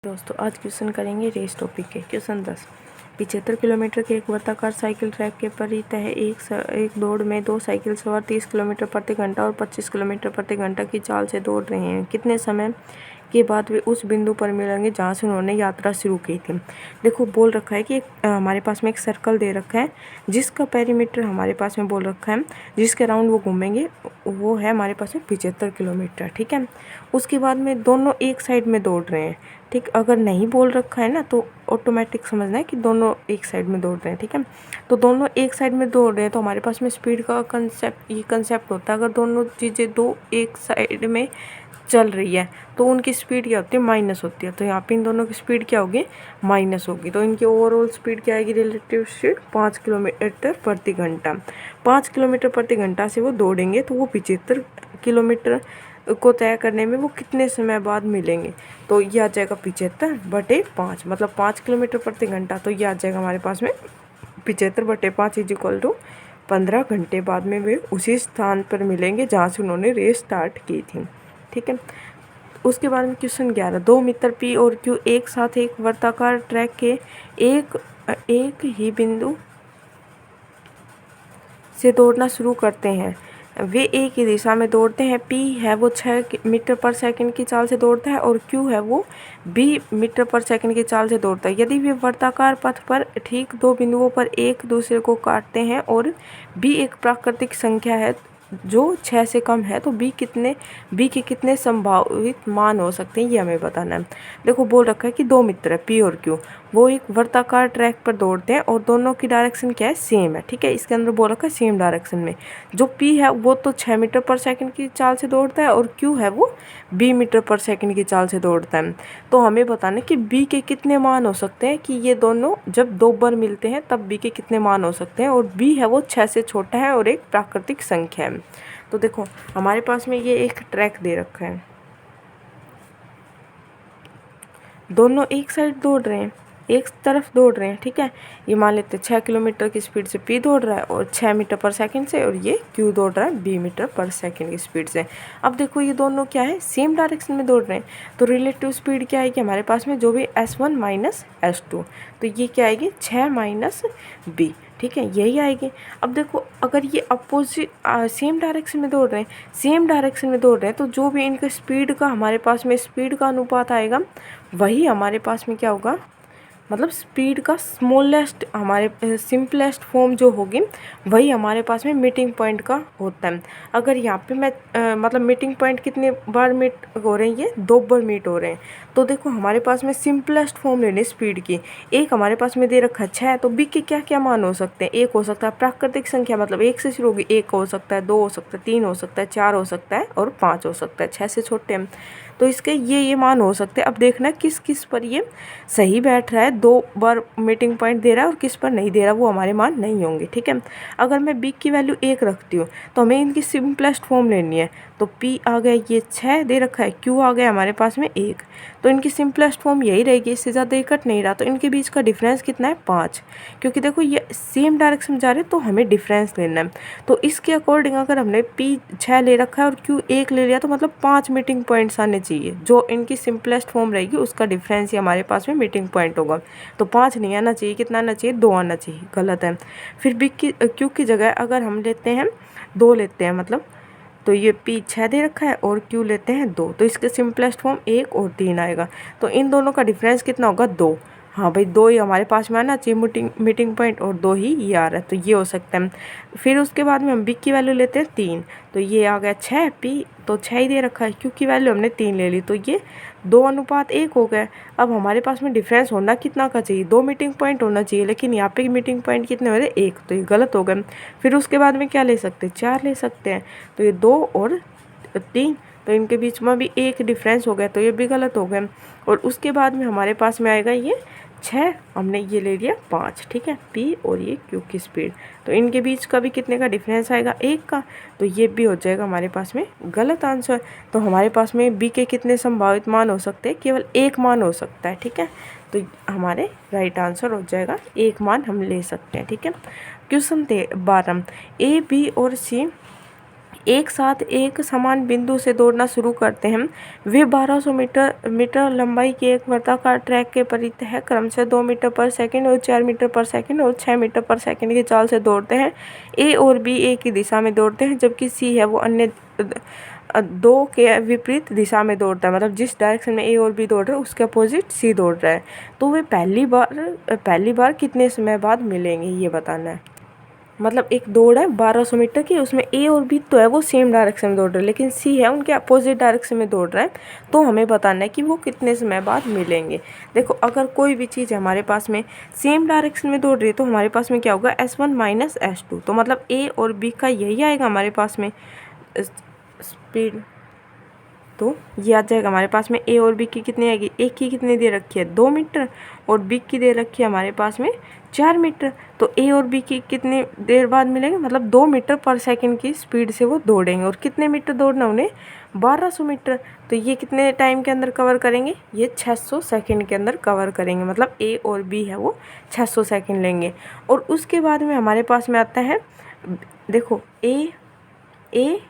दोस्तों आज क्वेश्चन करेंगे रेस टॉपिक के। क्वेश्चन 10, 75 किलोमीटर के एक वर्ताकार साइकिल ट्रैक के परितः एक दौड़ में दो साइकिल सवार 30 किलोमीटर प्रति घंटा और 25 किलोमीटर प्रति घंटा की चाल से दौड़ रहे हैं। कितने समय के बाद वे उस बिंदु पर मिलेंगे जहाँ से उन्होंने यात्रा शुरू की थी। देखो बोल रखा है कि हमारे पास में एक सर्कल दे रखा है जिसका पेरीमीटर हमारे पास में बोल रखा है, जिसके राउंड वो घूमेंगे वो है हमारे पास में 75 किलोमीटर। ठीक है, उसके बाद में दोनों एक साइड में दौड़ रहे हैं। ठीक, अगर नहीं बोल रखा है ना तो ऑटोमेटिक समझना है कि दोनों एक साइड में दौड़ रहे हैं। ठीक है, तो दोनों एक साइड में दौड़ रहे हैं तो हमारे पास में स्पीड का कंसेप्ट होता है। अगर दोनों चीज़ें दो एक साइड में चल रही है तो उनकी स्पीड क्या होती है, माइनस होती है। तो यहाँ पे इन दोनों की स्पीड क्या होगी, माइनस होगी। तो इनकी ओवरऑल स्पीड क्या आएगी, रिलेटिव स्पीड 5 किलोमीटर प्रति घंटा। 5 किलोमीटर प्रति घंटा से वो दौड़ेंगे तो वो 75 किलोमीटर को तय करने में वो कितने समय बाद मिलेंगे। तो ये आ जाएगा 75/5, मतलब 5 किलोमीटर प्रति घंटा। तो ये आ जाएगा हमारे पास में 75/5 = 15 घंटे बाद में वे उसी स्थान पर मिलेंगे जहाँ से उन्होंने रेस स्टार्ट की थी। ठीक है, उसके बाद में क्वेश्चन 11, दो मित्र पी और क्यू एक साथ एक वर्ताकार ट्रैक के एक ही बिंदु से दौड़ना शुरू करते हैं। वे एक ही दिशा में दौड़ते हैं। पी है वो 6 मीटर पर सेकंड की चाल से दौड़ता है और क्यू है वो 20 मीटर पर सेकंड की चाल से दौड़ता है। यदि वे वर्ताकार पथ पर ठीक दो बिंदुओं पर एक दूसरे को काटते हैं और बी एक प्राकृतिक संख्या है जो 6 से कम है तो बी के कितने संभावित मान हो सकते हैं, ये हमें बताना है। देखो बोल रखा है कि दो मित्र है पी और क्यू, वो एक वर्ताकार ट्रैक पर दौड़ते हैं और दोनों की डायरेक्शन क्या है, सेम है। ठीक है, इसके अंदर बोल रखा है सेम डायरेक्शन में। जो पी है वो तो 6 मीटर पर सेकंड की चाल से दौड़ता है और क्यू है वो 20 मीटर पर सेकंड की चाल से दौड़ता है। तो हमें बताना है कि बी के कितने मान हो सकते हैं, कि ये दोनों जब दो बार मिलते हैं तब बी के कितने मान हो सकते हैं। और बी है वो 6 से छोटा है और एक प्राकृतिक संख्या है। तो देखो हमारे पास में ये एक ट्रैक दे रखा है, दोनों एक साइड दौड़ रहे हैं, एक तरफ दौड़ रहे हैं। ठीक है, ये मान लेते हैं 6 किलोमीटर की स्पीड से पी दौड़ रहा है और 6 मीटर पर सेकंड से, और ये क्यू दौड़ रहा है 20 मीटर पर सेकंड की स्पीड से। अब देखो ये दोनों क्या है, सेम डायरेक्शन में दौड़ रहे हैं। तो रिलेटिव स्पीड क्या आएगी हमारे पास में, जो भी S1 - S2, तो ये क्या आएगी 6 - B। ठीक है, यही आएगी। अब देखो अगर ये अपोजिट सेम डायरेक्शन में दौड़ रहे हैं, सेम डायरेक्शन में दौड़ रहे हैं, तो जो भी इनके स्पीड का हमारे पास में स्पीड का अनुपात आएगा वही हमारे पास में क्या होगा, मतलब स्पीड का स्मॉलेस्ट हमारे सिंपलेस्ट फॉर्म जो होगी वही हमारे पास में मीटिंग पॉइंट का होता है। अगर यहाँ पे मैं मतलब मीटिंग पॉइंट कितने बार मीट हो रहे हैं, ये 2 बार मीट हो रहे हैं। तो देखो हमारे पास में सिंपलेस्ट फॉर्म लेने स्पीड की, एक हमारे पास में दे रखा है 6, तो बी के क्या क्या मान हो सकते हैं, एक हो सकता है प्राकृतिक संख्या, मतलब 1 से शुरू होगी, 1 हो सकता है, 2 हो सकता है, 3 हो सकता है, 4 हो सकता है और 5 हो सकता है, 6 से छोटे हैं। तो इसके ये मान हो सकते हैं। अब देखना किस किस पर ये सही बैठ रहा है, 2 बार मीटिंग पॉइंट दे रहा है और किस पर नहीं दे रहा, वो हमारे मान नहीं होंगे। ठीक है, अगर मैं बी की वैल्यू 1 रखती हूँ तो हमें इनकी सिंपलेस्ट फॉर्म लेनी है। तो पी आ गया ये 6 दे रखा है, क्यू आ गया हमारे पास में 1, तो इनकी सिंपलेस्ट फॉर्म यही रहेगी, इससे ज़्यादा कट नहीं रहा। तो इनके बीच का डिफरेंस कितना है, 5, क्योंकि देखो ये सेम डायरेक्शन में जा रहे हैं तो हमें डिफरेंस लेना है। तो इसके अकॉर्डिंग अगर हमने पी 6 ले रखा है और क्यू 1 ले लिया तो मतलब 5 मीटिंग पॉइंट्स आने चाहिए। जो इनकी सिंपलेस्ट फॉर्म रहेगी उसका डिफरेंस ही हमारे पास में मीटिंग पॉइंट होगा। तो 5 नहीं आना चाहिए, कितना आना चाहिए, 2 आना चाहिए, गलत है। फिर बी की क्यू की जगह अगर हम लेते हैं 2 लेते हैं, मतलब तो ये पी 6 दे रखा है और क्यू लेते हैं 2, तो इसके सिंपलेस्ट फॉर्म 1 और 3 आएगा। तो इन दोनों का डिफरेंस कितना होगा, 2। हाँ भाई 2 ही हमारे पास में आना चाहिए मीटिंग पॉइंट, और 2 ही ये आ रहा है, तो ये हो सकता है। फिर उसके बाद में हम बी की वैल्यू लेते हैं 3, तो ये आ गया 6, पी तो 6 ही दे रखा है, क्यू की वैल्यू हमने 3 ले ली, तो ये 2:1 हो गया। अब हमारे पास में डिफरेंस होना कितना का चाहिए, 2 मीटिंग पॉइंट होना चाहिए, लेकिन यहाँ पे मीटिंग पॉइंट कितने हो रहे, 1, तो ये गलत हो गए। फिर उसके बाद में क्या ले सकते हैं, 4 ले सकते हैं, तो ये 2 और 3, तो इनके बीच में भी 1 डिफरेंस हो गया, तो ये भी गलत हो गए। और उसके बाद में हमारे पास में आएगा ये 6, हमने ये ले लिया 5। ठीक है, पी और ये क्यू की स्पीड, तो इनके बीच का भी कितने का डिफरेंस आएगा, 1 का, तो ये भी हो जाएगा हमारे पास में गलत आंसर। तो हमारे पास में बी के कितने संभावित मान हो सकते हैं, केवल 1 मान हो सकता है। ठीक है, तो हमारे राइट आंसर हो जाएगा 1 मान हम ले सकते हैं। ठीक है, क्वेश्चन 12, ए बी और सी एक साथ एक समान बिंदु से दौड़ना शुरू करते हैं, वे 1200 मीटर लंबाई के एक वर्ताकार ट्रैक के परितः क्रमशः 2 मीटर पर सेकंड और 4 मीटर पर सेकंड और 6 मीटर पर सेकंड की चाल से दौड़ते हैं। ए और बी एक ही दिशा में दौड़ते हैं, जबकि सी है वो अन्य दो के विपरीत दिशा में दौड़ता है। मतलब जिस डायरेक्शन में ए और बी दौड़ रहे हैं उसके अपोजिट सी दौड़ रहा है। तो वे पहली बार कितने समय बाद मिलेंगे ये बताना है। मतलब एक दौड़ है 1200 मीटर की, उसमें ए और बी तो है वो सेम डायरेक्शन में दौड़ रहे हैं, लेकिन सी है उनके अपोजिट डायरेक्शन में दौड़ रहा है। तो हमें बताना है कि वो कितने समय बाद मिलेंगे। देखो अगर कोई भी चीज़ हमारे पास में सेम डायरेक्शन में दौड़ रही है तो हमारे पास में क्या होगा, S1 माइनस S2। तो मतलब ए और बी का यही आएगा हमारे पास में स्पीड। तो ये आ जाएगा हमारे पास में ए और बी की कितनी आएगी, ए की कितनी दे रखी है 2 मीटर और बी की दे रखी है हमारे पास में 4 मीटर। तो ए और बी की कितनी देर बाद मिलेंगे, मतलब 2 मीटर पर सेकंड की स्पीड से वो दौड़ेंगे। और कितने मीटर दौड़ना उन्हें, 1200 मीटर। तो ये कितने टाइम के अंदर कवर करेंगे, ये 600 सेकंड के अंदर कवर करेंगे। मतलब ए और बी है वो 600 सेकंड लेंगे। और उसके बाद में हमारे पास में आता है, देखो ए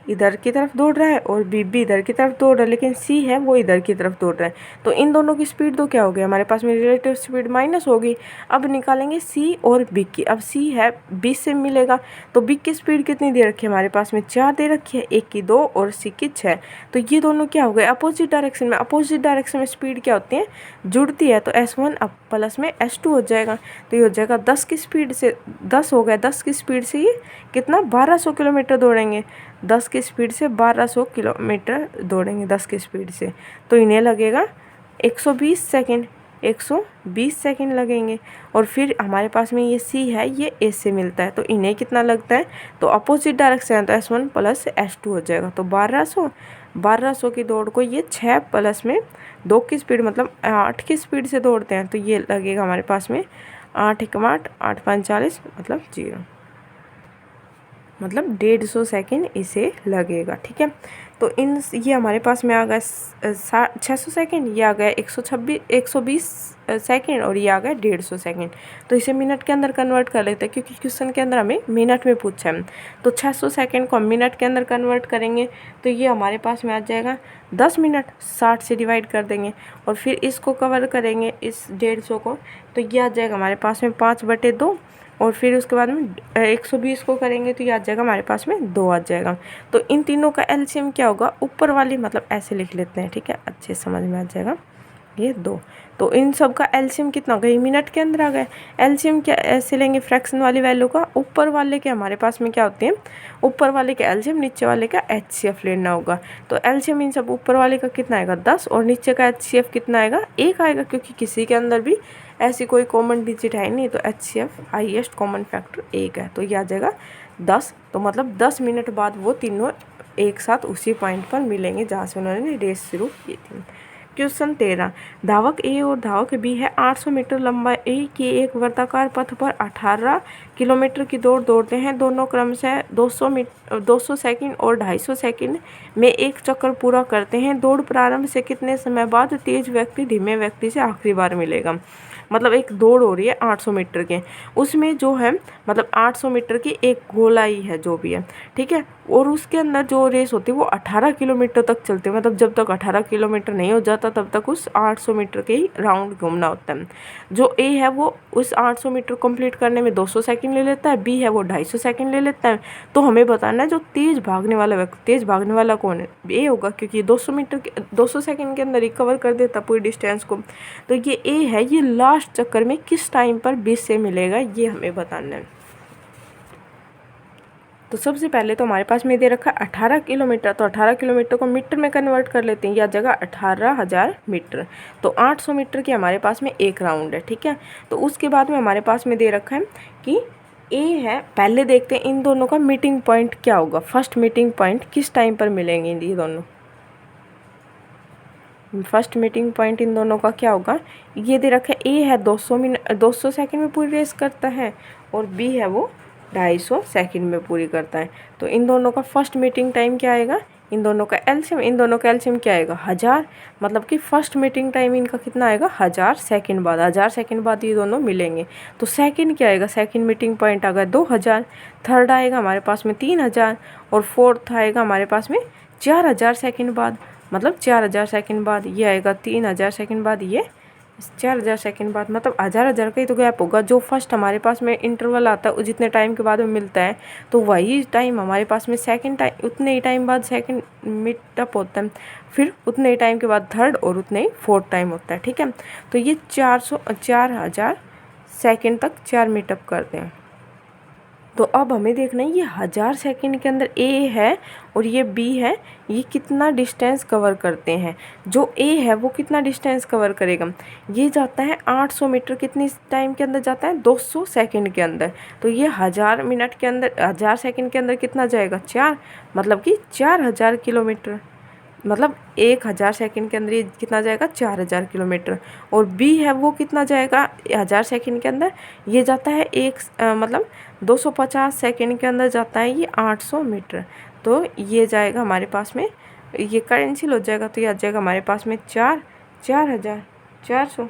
इधर की तरफ दौड़ रहा है और बी इधर की तरफ दौड़ रहा है, लेकिन सी है वो इधर की तरफ दौड़ रहा है। तो इन दोनों की स्पीड तो क्या हो गई हमारे पास में, रिलेटिव स्पीड माइनस होगी। अब निकालेंगे सी और बी की। अब सी है बी से मिलेगा, तो बी की स्पीड कितनी दे रखी है हमारे पास में 4 दे रखी है, ए की 2 और सी की 6। तो ये दोनों क्या हो गए, अपोजिट डायरेक्शन में। अपोजिट डायरेक्शन में स्पीड क्या होती है, जुड़ती है। तो S1 अब प्लस में S2 हो जाएगा। तो ये हो जाएगा 10 की स्पीड से 10 हो गया, 10 की स्पीड से ये कितना 1200 किलोमीटर दौड़ेंगे। 10 की स्पीड से 1200 किलोमीटर दौड़ेंगे 10 की स्पीड से। तो इन्हें लगेगा 120 सेकंड, 120 सेकंड लगेंगे। और फिर हमारे पास में ये सी है, ये ए से मिलता है, तो इन्हें कितना लगता है, तो अपोजिट डायरेक्शन है, तो S1 प्लस S2 हो जाएगा। तो 1200 की दौड़ को ये 6 प्लस में 2 की स्पीड मतलब 8 की स्पीड से दौड़ते हैं। तो ये लगेगा हमारे पास में 8 × 8 8 × 5 40 मतलब 0, मतलब 150 सेकंड इसे लगेगा। ठीक है, तो ये हमारे पास में आ गया 600 सेकंड, ये आ गया 120 सेकंड और ये आ गया 150 सेकंड। तो इसे मिनट के अंदर कन्वर्ट कर लेते हैं, क्योंकि क्वेश्चन के अंदर हमें मिनट में पूछा है। तो 600 सेकंड को हम मिनट के अंदर कन्वर्ट करेंगे तो ये हमारे पास में आ जाएगा 10 मिनट। 60 से डिवाइड कर देंगे और फिर इसको कवर करेंगे इस 150 को, तो ये आ जाएगा हमारे पास में 5/2। और फिर उसके बाद में 120 को करेंगे तो ये आ जाएगा हमारे पास में 2 आ जाएगा। तो इन तीनों का एलसीएम क्या होगा, ऊपर वाली मतलब ऐसे लिख लेते हैं। ठीक है, अच्छे समझ में आ जाएगा, ये 2। तो इन सब का एलसीएम कितना होगा, ये मिनट के अंदर आ गए। एलसीएम क्या ऐसे लेंगे, फ्रैक्शन वाली वैल्यू का ऊपर वाले के हमारे पास में क्या होते हैं, ऊपर वाले का एलसीएम, नीचे वाले का एचसीएफ लेना होगा। तो एलसीएम इन सब ऊपर वाले का कितना आएगा 10 और नीचे का एचसीएफ कितना आएगा 1 आएगा, क्योंकि किसी के अंदर भी ऐसी कोई कॉमन डिजिट है नहीं। तो एचसीएफ हाईएस्ट कॉमन फैक्टर 1 है, तो ये आ जाएगा 10। तो मतलब 10 मिनट बाद वो तीनों एक साथ उसी पॉइंट पर मिलेंगे जहाँ से उन्होंने रेस शुरू की थी। क्वेश्चन 13, धावक ए और धावक बी है 800 मीटर लंबाई के एक वर्ताकार पथ पर 18 किलोमीटर की दौड़ दौड़ते हैं। दोनों क्रमशः 200 सेकंड और 250 सेकंड में एक चक्कर पूरा करते हैं। दौड़ प्रारंभ से कितने समय बाद तेज व्यक्ति धीमे व्यक्ति से आखिरी बार मिलेगा। मतलब एक दौड़ हो रही है 800 मीटर के, उसमें जो है मतलब 800 मीटर की एक गोलाई है जो भी है, ठीक है, और उसके अंदर जो रेस होती है वो 18 किलोमीटर तक चलती है। मतलब जब तक 18 किलोमीटर नहीं हो जाता तब तक उस 800 मीटर के ही राउंड घूमना होता है। जो ए है वो उस 800 मीटर कंप्लीट करने में 200 सेकंड ले लेता है, बी है वो 250 सेकंड ले लेता है। तो हमें बताना है जो तेज भागने वाला व्यक्ति, तेज भागने वाला कौन है, ए होगा, क्योंकि 200 सेकंड के अंदर रिकवर कर देता पूरी डिस्टेंस को। तो ये ए है, ये लास्ट चक्कर में किस टाइम पर 20 से मिलेगा ये हमें बताना है। तो सबसे पहले तो हमारे पास में दे रखा है 18 किलोमीटर, तो 18 किलोमीटर को मीटर में कन्वर्ट कर लेते हैं, यह जगह 18,000 मीटर। तो 800 मीटर की हमारे पास में एक राउंड है, ठीक है। तो उसके बाद में हमारे पास में दे रखा है कि ए है, पहले देखते हैं इन दोनों का मीटिंग पॉइंट क्या होगा, फर्स्ट मीटिंग पॉइंट किस टाइम पर मिलेंगे ये दोनों। फर्स्ट मीटिंग पॉइंट इन दोनों का क्या होगा, ये दे रखा है ए है 200 सेकंड में पूरी रेस करता है और बी है वो 250 सेकंड में पूरी करता है। तो इन दोनों का फर्स्ट मीटिंग टाइम क्या आएगा, इन दोनों का एलसीएम, इन दोनों का एलसीएम क्या आएगा 1000, मतलब कि फर्स्ट मीटिंग टाइम इनका कितना आएगा 1000 सेकंड बाद, 1000 सेकंड बाद ये दोनों मिलेंगे। तो सेकंड क्या आएगा, सेकंड मीटिंग पॉइंट आ गया 2000, थर्ड आएगा हमारे पास में 3000 और फोर्थ आएगा हमारे पास में 4000 सेकंड बाद, मतलब 4000 सेकंड बाद ये आएगा 3000 सेकंड बाद, ये 4000 सेकंड बाद, मतलब 1000 का ही तो गैप होगा। जो फर्स्ट हमारे पास में इंटरवल आता है जितने टाइम के बाद में मिलता है, तो वही टाइम हमारे पास में सेकंड टाइम, उतने ही टाइम बाद सेकंड मीटअप होता है, फिर उतने ही टाइम के बाद थर्ड और उतने ही फोर्थ टाइम होता है। ठीक है, तो ये 4000 सेकंड तक 4 मीटअप करते हैं। तो अब हमें देखना है ये 1000 सेकंड के अंदर ए है और ये बी है, ये कितना डिस्टेंस कवर करते हैं। जो ए है वो कितना डिस्टेंस कवर करेगा, ये जाता है 800 मीटर, कितनी टाइम के अंदर जाता है 200 सेकंड के अंदर। तो ये 1000 मिनट के अंदर, 1000 सेकंड के अंदर कितना जाएगा 4, मतलब कि 4000 किलोमीटर, मतलब 1000 सेकंड के अंदर ये कितना जाएगा 4000 किलोमीटर। और बी है वो कितना जाएगा 1000 सेकंड के अंदर, ये जाता है मतलब 250 सेकंड के अंदर जाता है ये 800 मीटर। तो ये जाएगा हमारे पास में, ये कैंसिल हो जाएगा, तो ये आ जाएगा हमारे पास में 4400,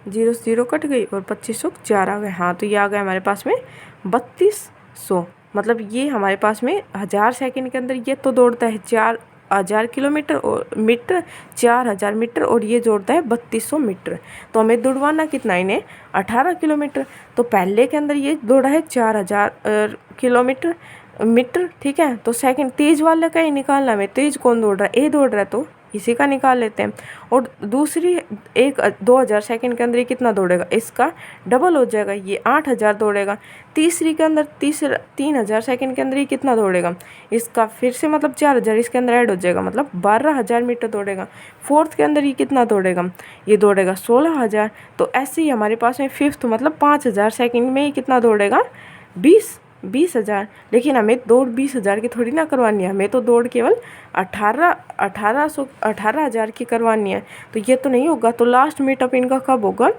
0 से 0 कट गई और 2500 4 आ गए। हाँ, तो ये आ गया हमारे पास में 3200, मतलब ये हमारे पास में 1000 सेकंड के अंदर ये तो दौड़ता है 4000 किलोमीटर और मीटर, 4000 मीटर, और ये जोड़ता है 3200 मीटर। तो हमें दौड़वाना कितना इन्हें 18 किलोमीटर। तो पहले के अंदर ये दौड़ा है 4000 किलोमीटर मीटर। ठीक है, तो सेकंड तेज वाले का ही निकालना हमें, तेज कौन दौड़ रहा है, ए दौड़ रहा है, तो इसी का निकाल लेते हैं। और दूसरी 2000 सेकंड के अंदर ये कितना दौड़ेगा, इसका डबल हो जाएगा, ये 8000 दौड़ेगा। तीसरी के अंदर 3000 सेकंड के अंदर ये कितना दौड़ेगा, इसका फिर से मतलब 4000 इसके अंदर ऐड हो जाएगा, मतलब 12000 मीटर दौड़ेगा। फोर्थ के अंदर ये कितना दौड़ेगा, ये दौड़ेगा 16000। तो ऐसे ही हमारे पास में फिफ्थ मतलब 5000 सेकंड में ये कितना दौड़ेगा 20,000। लेकिन हमें दौड़ 20,000 की थोड़ी ना करवानी है, हमें तो दौड़ केवल 18,000 की करवानी है। तो ये तो नहीं होगा। तो लास्ट मीटअप इनका कब होगा,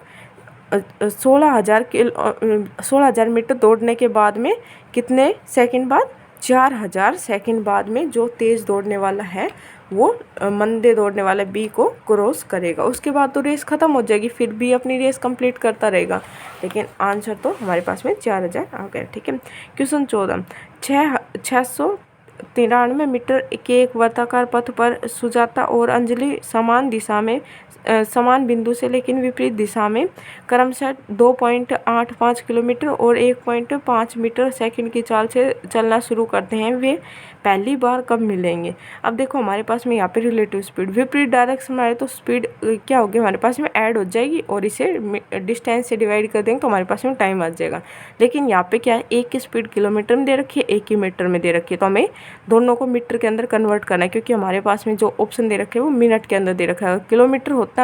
16,000 मीटर दौड़ने के बाद में कितने सेकंड बाद, 4000 सेकंड बाद में जो तेज़ दौड़ने वाला है वो मंदे दौड़ने वाले बी को क्रॉस करेगा। उसके बाद तो रेस ख़त्म हो जाएगी, फिर भी अपनी रेस कंप्लीट करता रहेगा। लेकिन आंसर तो हमारे पास में 4000 आ गया। ठीक है, क्वेश्चन 14, 693 मीटर के एक वर्ताकार पथ पर सुजाता और अंजलि समान दिशा में, समान बिंदु से लेकिन विपरीत दिशा में क्रमशः 2.85 किलोमीटर और 1.5 मीटर सेकंड की चाल से चलना शुरू करते हैं। वे पहली बार कब मिलेंगे। अब देखो हमारे पास में यहाँ पे रिलेटिव स्पीड, विपरीत डायरेक्शन में आए तो स्पीड क्या होगी हमारे पास में ऐड हो जाएगी, और इसे डिस्टेंस से डिवाइड कर देंगे तो हमारे पास में टाइम आ जाएगा। लेकिन यहाँ पे क्या है, एक की स्पीड किलोमीटर में दे रखी है, एक ही मीटर में दे रखी है, तो हमें दोनों को मीटर के अंदर कन्वर्ट करना है, क्योंकि हमारे पास में जो ऑप्शन दे रखे हैं वो मिनट के अंदर दे रखा है। किलोमीटर होता है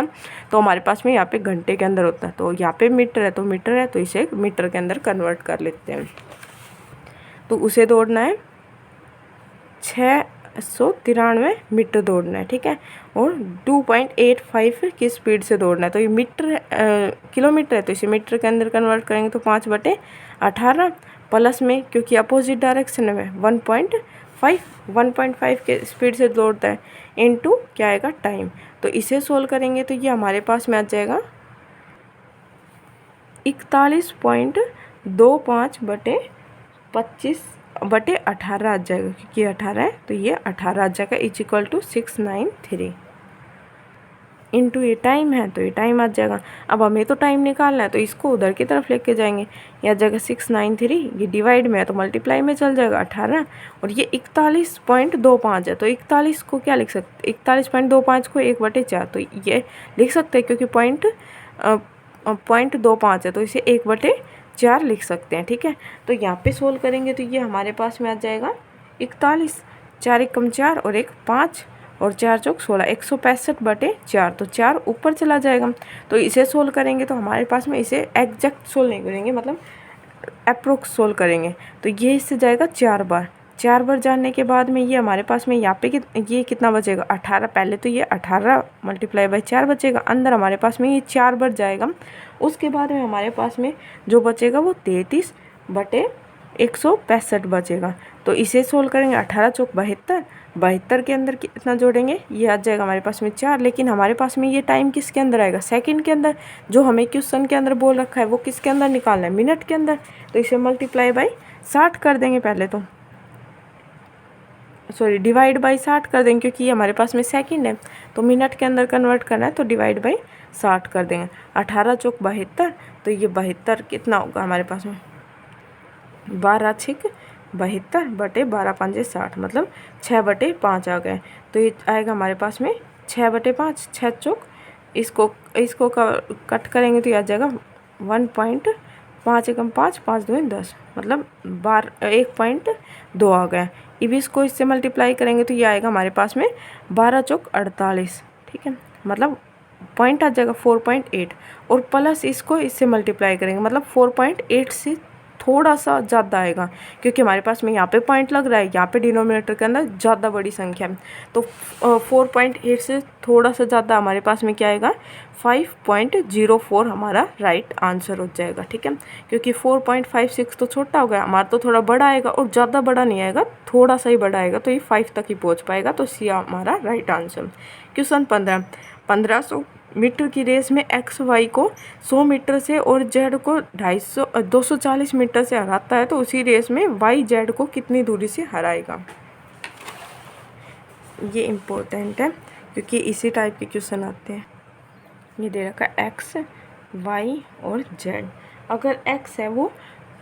तो हमारे पास में यहाँ पे घंटे के अंदर होता है, तो यहाँ पे मीटर है तो मीटर है, तो इसे मीटर के अंदर कन्वर्ट कर लेते हैं। तो उसे दौड़ना है 693 मीटर दौड़ना है। ठीक है, और 2.85 की स्पीड से दौड़ना है। तो ये मीटर किलोमीटर है तो इसे मीटर के अंदर कन्वर्ट करेंगे तो 5/18 प्लस में, क्योंकि अपोजिट डायरेक्शन में 1.5 के स्पीड से दौड़ता है, इनटू क्या आएगा टाइम। तो इसे सोल्व करेंगे तो ये हमारे पास में आ जाएगा 41.25/18 आ जाएगा, क्योंकि 18 है तो ये 18 आ जाएगा, = 693 इनटू ये टाइम है तो ये टाइम आ जाएगा। अब हमें तो टाइम निकालना है तो इसको उधर की तरफ लेके जाएंगे, यह जगह 693, ये डिवाइड में है तो मल्टीप्लाई में चल जाएगा 18, और ये 41.25 है। तो 41 को क्या लिख सकते, 41.25 को 1/4, तो ये लिख सकते हैं, क्योंकि 0.25 है तो इसे 1/4 लिख सकते हैं। ठीक है, तो यहाँ पे सोल्व करेंगे तो ये हमारे पास में आ जाएगा 41, 4 एकम 4 और 1 5 और 4 चौक 16, 165/4, तो 4 ऊपर चला जाएगा। तो इसे सोल्व करेंगे तो हमारे पास में, इसे एग्जैक्ट सोल्व नहीं करेंगे, मतलब अप्रोक्स सोल्व करेंगे। तो ये इससे जाएगा 4 बार जाने के बाद में ये हमारे पास में यहाँ पे ये कितना बचेगा 18, पहले तो ये 18 × 4 बचेगा, अंदर हमारे पास में ये 4 बार जाएगा। उसके बाद में हमारे पास में जो बचेगा वो 33/4 165 बचेगा। तो इसे सोल्व करेंगे, 18 चौक 72, 72 के अंदर कितना जोड़ेंगे, ये आ जाएगा हमारे पास में 4। लेकिन हमारे पास में ये टाइम किसके अंदर आएगा, सेकंड के अंदर। जो हमें क्वेश्चन के अंदर बोल रखा है वो किसके अंदर निकालना है, मिनट के अंदर। तो इसे मल्टीप्लाई बाई 60 कर देंगे पहले तो, सॉरी डिवाइड बाई 60 कर देंगे, क्योंकि ये हमारे पास में सेकंड है तो मिनट के अंदर कन्वर्ट करना है, तो डिवाइड बाई 60 कर देंगे। 18 चौक 72, तो ये 72 कितना होगा हमारे पास में, 12 छिक 72 बटे 12 पंजे 60, मतलब 6/5 आ गए। तो ये आएगा हमारे पास में 6/5, 6 चौक, इसको कट करेंगे तो ये आ जाएगा 1.5 एकम 5, 5 दूनी 10, मतलब 1.2 आ गया। अब इसको इससे मल्टीप्लाई करेंगे तो ये आएगा हमारे पास में 12 चौक 48, ठीक है, मतलब पॉइंट आ जाएगा 4.8, और प्लस इसको इससे मल्टीप्लाई करेंगे, मतलब 4.8 से थोड़ा सा ज़्यादा आएगा, क्योंकि हमारे पास में यहाँ पे पॉइंट लग रहा है, यहाँ पे डिनोमिनेटर के अंदर ज़्यादा बड़ी संख्या है। तो 4.8 से थोड़ा सा ज़्यादा हमारे पास में क्या आएगा, 5.04 हमारा राइट आंसर हो जाएगा, ठीक है। क्योंकि 4.56 तो छोटा हो गया हमारा, तो थोड़ा बड़ा आएगा, और ज़्यादा बड़ा नहीं आएगा, थोड़ा सा ही बड़ा आएगा, तो ये 5 तक ही पहुँच पाएगा। तो सी हमारा राइट आंसर। क्वेश्चन 15, 1500 मीटर की रेस में एक्स वाई को 100 मीटर से और जेड को 240 मीटर से हराता है, तो उसी रेस में वाई जेड को कितनी दूरी से हराएगा। ये इम्पोर्टेंट है, क्योंकि इसी टाइप के क्वेश्चन आते हैं। ये दे रखा है एक्स वाई और जेड। अगर एक्स है वो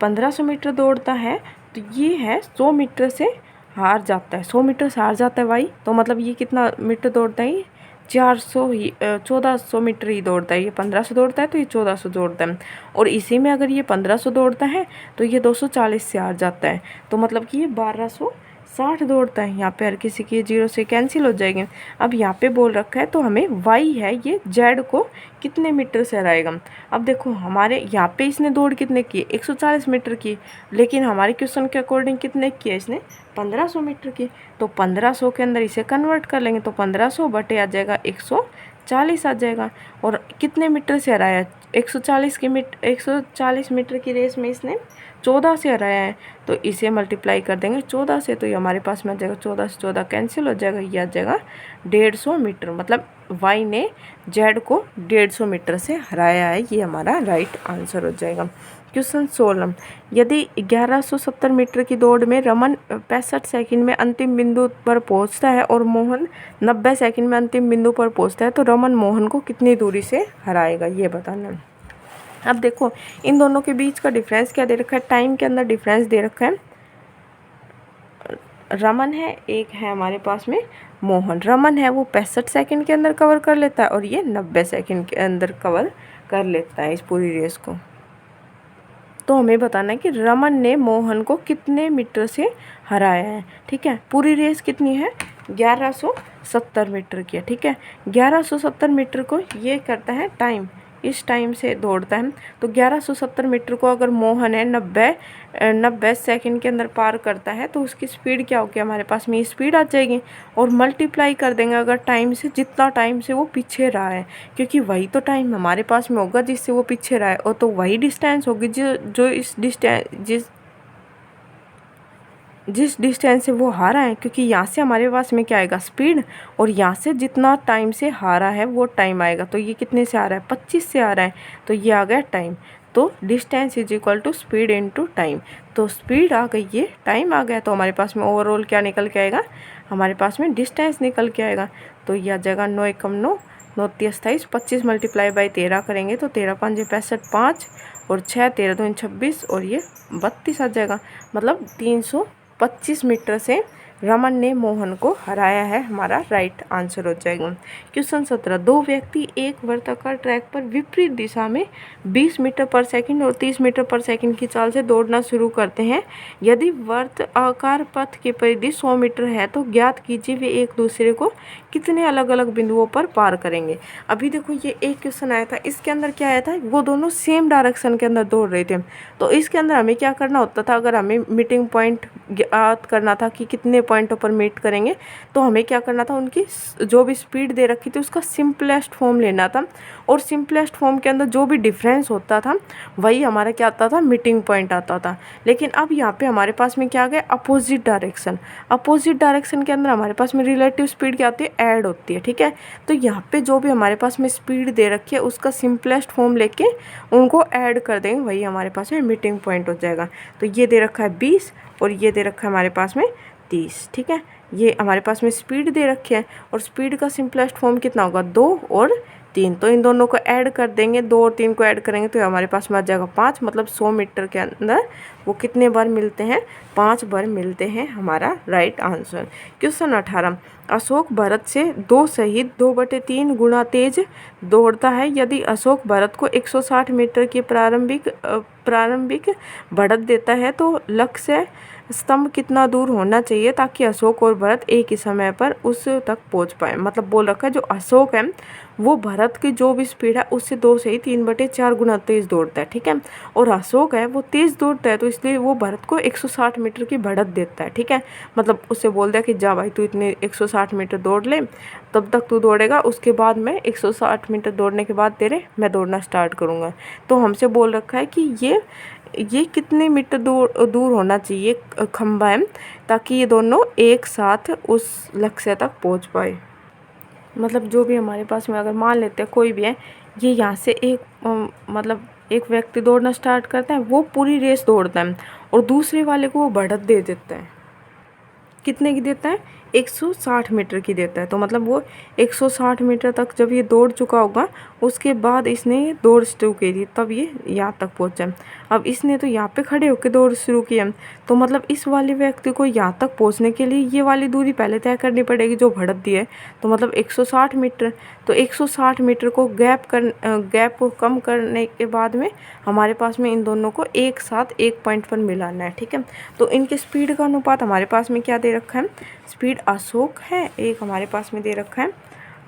1500 मीटर दौड़ता है, तो ये है 100 मीटर से हार जाता है, 100 मीटर से हार जाता है वाई, तो मतलब ये कितना मीटर दौड़ता है, 1400 मीटर ही दौड़ता है। ये 1500 दौड़ता है तो ये 1400 दौड़ता है, और इसी में अगर ये 1500 दौड़ता है तो ये 240 से हार जाता है, तो मतलब कि ये 1260 दौड़ता है। यहाँ पे हर किसी की 0 से कैंसिल हो जाएंगे। अब यहाँ पे बोल रखा है, तो हमें वाई है ये जेड को कितने मीटर से हराएगा। अब देखो हमारे यहाँ पे इसने दौड़ कितने की, 140 मीटर की, लेकिन हमारे क्वेश्चन के अकॉर्डिंग कितने की है इसने, 1500 मीटर की। तो 1500 के अंदर इसे कन्वर्ट कर लेंगे, तो 1500 बटे आ जाएगा 140 आ जाएगा। और कितने मीटर से हराया, 140 मीटर की रेस में इसने 14 से हराया है, तो इसे मल्टीप्लाई कर देंगे 14 से, तो ये हमारे पास में आ जाएगा 14 से 14 कैंसिल हो जाएगा, ये आ जाएगा 150 मीटर, मतलब वाई ने जेड को 150 मीटर से हराया है। ये हमारा राइट आंसर हो जाएगा। क्वेश्चन 16, यदि 1170 मीटर की दौड़ में रमन 65 सेकंड में अंतिम बिंदु पर पहुंचता है और मोहन 90 सेकंड में अंतिम बिंदु पर पहुंचता है, तो रमन मोहन को कितनी दूरी से हराएगा, ये बताना है। अब देखो इन दोनों के बीच का डिफरेंस क्या दे रखा है, टाइम के अंदर डिफरेंस दे रखा है। रमन है, एक है हमारे पास में मोहन। रमन है वो 65 सेकंड के अंदर कवर कर लेता है, और ये 90 सेकंड के अंदर कवर कर लेता है इस पूरी रेस को। तो हमें बताना है कि रमन ने मोहन को कितने मीटर से हराया है, ठीक है। पूरी रेस कितनी है, 1170 मीटर की है, ठीक है। 1170 मीटर को ये करता है टाइम, इस टाइम से दौड़ता है, तो 1170 मीटर को अगर मोहन है 90 सेकंड के अंदर पार करता है, तो उसकी स्पीड क्या होगी, हमारे पास में ये स्पीड आ जाएगी, और मल्टीप्लाई कर देंगे अगर टाइम से, जितना टाइम से वो पीछे रहा है, क्योंकि वही तो टाइम हमारे पास में होगा जिससे वो पीछे रहा है, और तो वही डिस्टेंस होगी जो इस डिस्टेंस जिस डिस्टेंस से वो हारा है, क्योंकि यहाँ से हमारे पास में क्या आएगा, स्पीड, और यहाँ से जितना टाइम से हारा है वो टाइम आएगा। तो ये कितने से आ रहा है, 25 से आ रहा है, तो ये आ गया टाइम। तो distance is equal to speed into time, तो स्पीड आ गई, ये टाइम आ गया, तो हमारे पास में ओवरऑल क्या निकल के आएगा, हमारे पास में डिस्टेंस निकल के आएगा। तो ये आ जाएगा 9 एकम 9, 9 × 28, 25 मल्टीप्लाई बाई 13 करेंगे तो 13 × 5 = 65, 5 और 6 13 2 26, और ये 32 आ जाएगा, मतलब 325 मीटर से रमन ने मोहन को हराया है, हमारा राइट आंसर हो जाएगा। क्वेश्चन 17, दो व्यक्ति एक वर्ताकार ट्रैक पर विपरीत दिशा में 20 मीटर पर सेकंड और 30 मीटर पर सेकंड की चाल से दौड़ना शुरू करते हैं। यदि वर्ताकार पथ की परिधि 100 मीटर है, तो ज्ञात कीजिए वे एक दूसरे को कितने अलग अलग बिंदुओं पर पार करेंगे। अभी देखो ये एक क्वेश्चन आया था, इसके अंदर क्या आया था, वो दोनों सेम डायरेक्शन के अंदर दौड़ रहे थे। तो इसके अंदर हमें क्या करना होता था, अगर हमें मीटिंग पॉइंट ज्ञात करना था कि कितने पॉइंटों पर मीट करेंगे, तो हमें क्या करना था, उनकी जो भी स्पीड दे रखी थी उसका सिंपलेस्ट फॉर्म लेना था, और सिंपलेस्ट फॉर्म के अंदर जो भी डिफरेंस होता था वही हमारा क्या आता था, मीटिंग पॉइंट आता था। लेकिन अब यहाँ पे हमारे पास में क्या आ गया, अपोजिट डायरेक्शन। अपोजिट डायरेक्शन के अंदर हमारे पास में रिलेटिव स्पीड क्या होती है, ऐड होती है, ठीक है। तो यहाँ पे जो भी हमारे पास में स्पीड दे रखी है उसका सिंपलेस्ट फॉर्म लेके उनको ऐड कर देंगे, वही हमारे पास में मीटिंग पॉइंट हो जाएगा। तो ये दे रखा है 20 और ये दे रखा है हमारे पास में 30, ठीक है। ये हमारे पास में स्पीड दे रखी है और स्पीड का सिंपलेस्ट फॉर्म कितना होगा, 2 और 3। तो इन दोनों को ऐड कर देंगे, 2 और 3 को ऐड करेंगे तो हमारे पास में आ जाएगा 5। मतलब 100 मीटर के अंदर वो कितने बार मिलते हैं, 5 बार मिलते हैं, हमारा right answer. Question 18, Ashok Bharat से 2 सहित 2/3 गुना तेज दौड़ता है। यदि अशोक भरत को 160 मीटर की प्रारंभिक बढ़त देता है तो लक्ष्य स्तंभ कितना दूर होना चाहिए ताकि अशोक और भरत एक ही समय पर उस तक पहुंच पाए। मतलब बोल रखा है जो अशोक है वो भरत की जो भी स्पीड है उससे 2 से ही 3/4 गुना तेज दौड़ता है, ठीक है। और अशोक है वो तेज दौड़ता है तो इसलिए वो भरत को 160 मीटर की बढ़त देता है, ठीक है। मतलब उससे बोल दिया कि जा भाई तू इतने 160 मीटर दौड़ ले, तब तक तू दौड़ेगा, उसके बाद मैं 160 मीटर दौड़ने के बाद मैं दौड़ना स्टार्ट करूँगा। तो हमसे बोल रखा है कि ये कितने मीटर दूर होना चाहिए खंभा है ताकि ये दोनों एक साथ उस लक्ष्य तक पहुंच पाए। मतलब जो भी हमारे पास में, अगर मान लेते हैं कोई भी है, ये यहाँ से मतलब एक व्यक्ति दौड़ना स्टार्ट करता है, वो पूरी रेस दौड़ता है और दूसरे वाले को वो बढ़त दे देता है। कितने की देता है, 160 मीटर की देता है। तो मतलब वो 160 मीटर तक जब ये दौड़ चुका होगा उसके बाद इसने ये दौड़ शुरू की थी, तब ये यहाँ तक पहुँचा। अब इसने तो यहाँ पे खड़े होकर दौड़ शुरू की है, तो मतलब इस वाले व्यक्ति को यहाँ तक पहुँचने के लिए ये वाली दूरी पहले तय करनी पड़ेगी जो बढ़त दी है। तो मतलब 160 मीटर, तो 160 मीटर को गैप को कम करने के बाद में हमारे पास में इन दोनों को एक साथ एक पॉइंट पर मिलाना है, ठीक है। तो इनके स्पीड का अनुपात हमारे पास में क्या दे रखा है, स्पीड अशोक है, एक हमारे पास में दे रखा है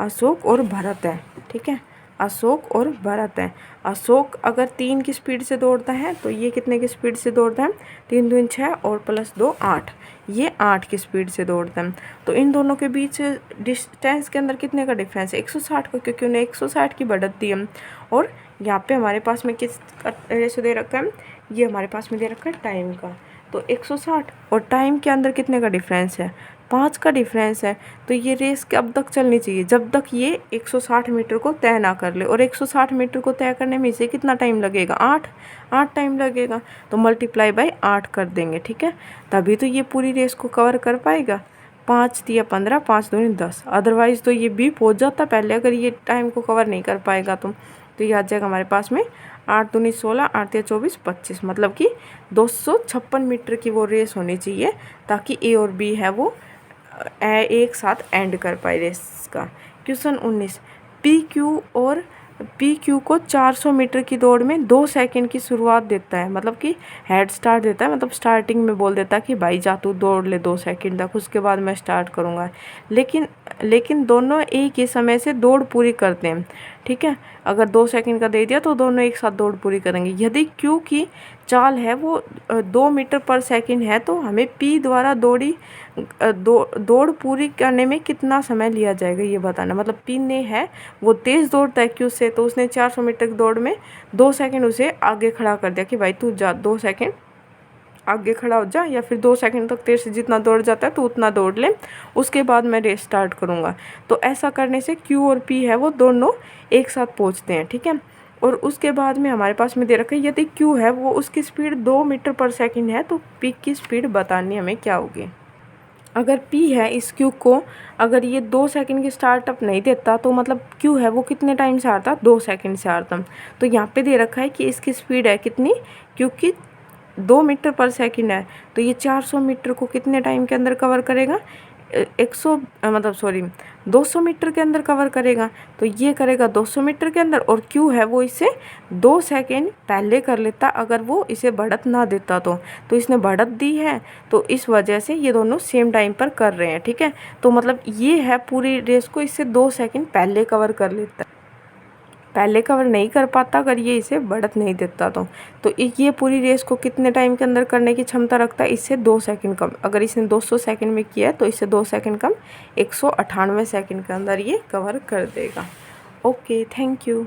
अशोक और भरत है, ठीक है। अशोक और भरत है। अशोक अगर 3 की स्पीड से दौड़ता है तो ये कितने की स्पीड से दौड़ता है, 3 दूनी 6 और +2 8, ये 8 की स्पीड से दौड़ता है। तो इन दोनों के बीच डिस्टेंस के अंदर कितने का डिफरेंस है, 160 का, क्योंकि उन्हें 160 की बढ़त दी है। और यहाँ पे हमारे पास में किस रेशो दे रखा है, ये हमारे पास में दे रखा है टाइम का। तो 160 और टाइम के अंदर कितने का डिफरेंस है, 5 का डिफरेंस है। तो ये रेस कब तक चलनी चाहिए, जब तक ये 160 मीटर को तय ना कर ले। और 160 मीटर को तय करने में इसे कितना टाइम लगेगा, 8 टाइम लगेगा। तो मल्टीप्लाई बाय 8 कर देंगे, ठीक है। तभी तो ये पूरी रेस को कवर कर पाएगा। 5 × 15, 5 दूनी 10, अदरवाइज़ तो ये भी पहुँच जाता पहले अगर ये टाइम को कवर नहीं कर पाएगा। तो ये आ जाएगा हमारे पास में 8 दूनी 16, 8 × 24, 25। मतलब कि 256 मीटर की वो रेस होनी चाहिए ताकि ए और बी है वो एक साथ एंड कर पाए रेस का। क्वेश्चन 19, पी क्यू को 400 मीटर की दौड़ में 2 सेकंड की शुरुआत देता है, मतलब कि हेड स्टार्ट देता है, मतलब स्टार्टिंग में बोल देता है कि भाई जा तू दौड़ ले 2 सेकंड तक, उसके बाद मैं स्टार्ट करूँगा। लेकिन दोनों एक ही समय से दौड़ पूरी करते हैं, ठीक है। अगर 2 सेकंड का दे दिया तो दोनों एक साथ दौड़ पूरी करेंगे। यदि क्यू की चाल है वो 2 मीटर पर सेकंड है तो हमें पी द्वारा दौड़ पूरी करने में कितना समय लिया जाएगा ये बताना। मतलब पी ने है वो तेज़ दौड़ता है क्यू से, तो उसने 400 मीटर की दौड़ में 2 सेकंड उसे आगे खड़ा कर दिया कि भाई तू जा 2 सेकंड आगे खड़ा हो जा, या फिर 2 सेकंड तक तेरे से जितना दौड़ जाता है तो उतना दौड़ ले, उसके बाद मैं रेस स्टार्ट करूँगा। तो ऐसा करने से क्यू और पी है वो दोनों एक साथ पहुँचते हैं, ठीक है। और उसके बाद में हमारे पास में दे रखा है यदि क्यू है वो उसकी स्पीड 2 मीटर पर सेकंड है तो पी की स्पीड बतानी हमें क्या होगी। अगर पी है इस क्यू को, अगर ये 2 सेकंड की स्टार्टअप नहीं देता तो मतलब क्यू है वो कितने टाइम से हारता, 2 सेकंड से हारता। तो यहाँ पे दे रखा है कि इसकी स्पीड है कितनी, क्योंकि 2 मीटर पर सेकंड है तो ये 400 मीटर को कितने टाइम के अंदर कवर करेगा, मतलब सॉरी 200 मीटर के अंदर कवर करेगा, तो ये करेगा 200 मीटर के अंदर, और क्यू है वो इसे 2 सेकेंड पहले कर लेता अगर वो इसे बढ़त ना देता तो इसने बढ़त दी है, तो इस वजह से ये दोनों सेम टाइम पर कर रहे हैं। ठीक है, तो मतलब ये है पूरी रेस को इससे 2 सेकेंड पहले कवर कर लेता है, पहले कवर नहीं कर पाता अगर ये इसे बढ़त नहीं देता तो ये पूरी रेस को कितने टाइम के अंदर करने की क्षमता रखता है, इससे 2 सेकंड कम। अगर इसने 200 सेकंड में किया है तो इससे 2 सेकंड कम 198 सेकंड के अंदर ये कवर कर देगा। Okay, thank you.